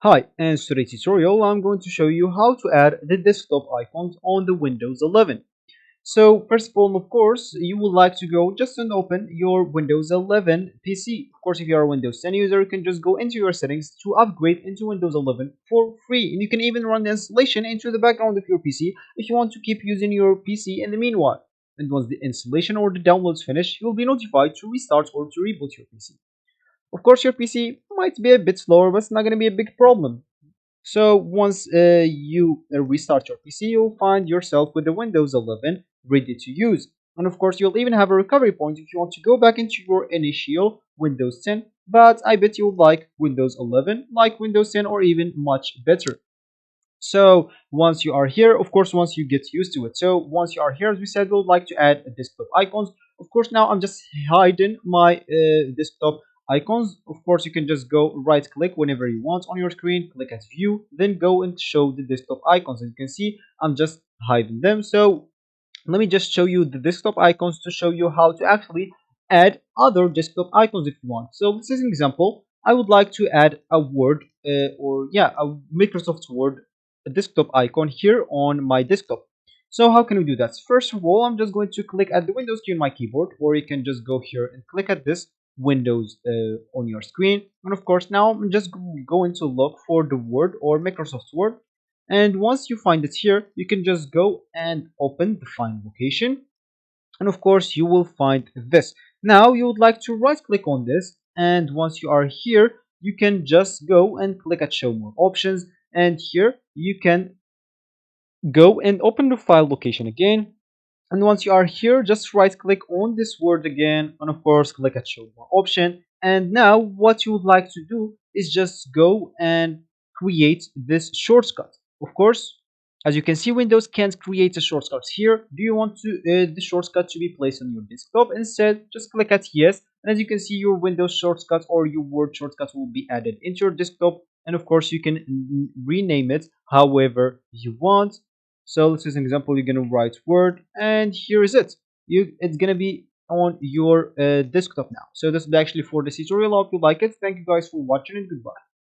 Hi, in today's tutorial I'm going to show you how to add the desktop icons on the Windows 11. So first of all, of course, you would like to go just and open your Windows 11 PC. Of course, if you are a Windows 10 user, you can just go into your settings to upgrade into Windows 11 for free. And you can even run the installation into the background of your PC if you want to keep using your PC in the meanwhile. And once the installation or the downloads finish, you will be notified to restart or to reboot your PC. Of course, your PC might be a bit slower, but it's not going to be a big problem. So once you restart your PC, you'll find yourself with the Windows 11 ready to use. And of course, you'll even have a recovery point if you want to go back into your initial Windows 10. But I bet you'll like Windows 11, like Windows 10, or even much better. So once you are here, of course, once you get used to it. So once you are here, as we said, we'd like to add a desktop icons. Of course, now I'm just hiding my desktop icons. Of course, you can just go right click whenever you want on your screen, click at view, then go and show the desktop icons. As you can see, I'm just hiding them. So let me just show you the desktop icons to show you how to actually add other desktop icons if you want. So this is an example. I would like to add a Word or yeah, a Microsoft Word desktop icon here on my desktop. So how can we do that? First of all, I'm just going to click at the Windows key on my keyboard, or you can just go here and click at this Windows on your screen. And of course, now I'm just going to look for the Word or Microsoft Word, and once you find it here, you can just go and open the find location, and of course you will find this. Now you would like to right click on this, and once you are here, you can just go and click at show more options, and here you can go and open the file location again. And once you are here, just right click on this word again, and of course click at show more option. And now what you would like to do is just go and create this shortcut. Of course, as you can see, Windows can't create a shortcut here. Do you want to the shortcut to be placed on your desktop? Instead, just click at yes, and as you can see, your Windows shortcut or your Word shortcut will be added into your desktop. And of course, you can rename it however you want. So let's use an example. You're gonna write Word, and here is it. It's gonna be on your desktop now. So this is actually for this tutorial. I hope you like it. Thank you guys for watching, and goodbye.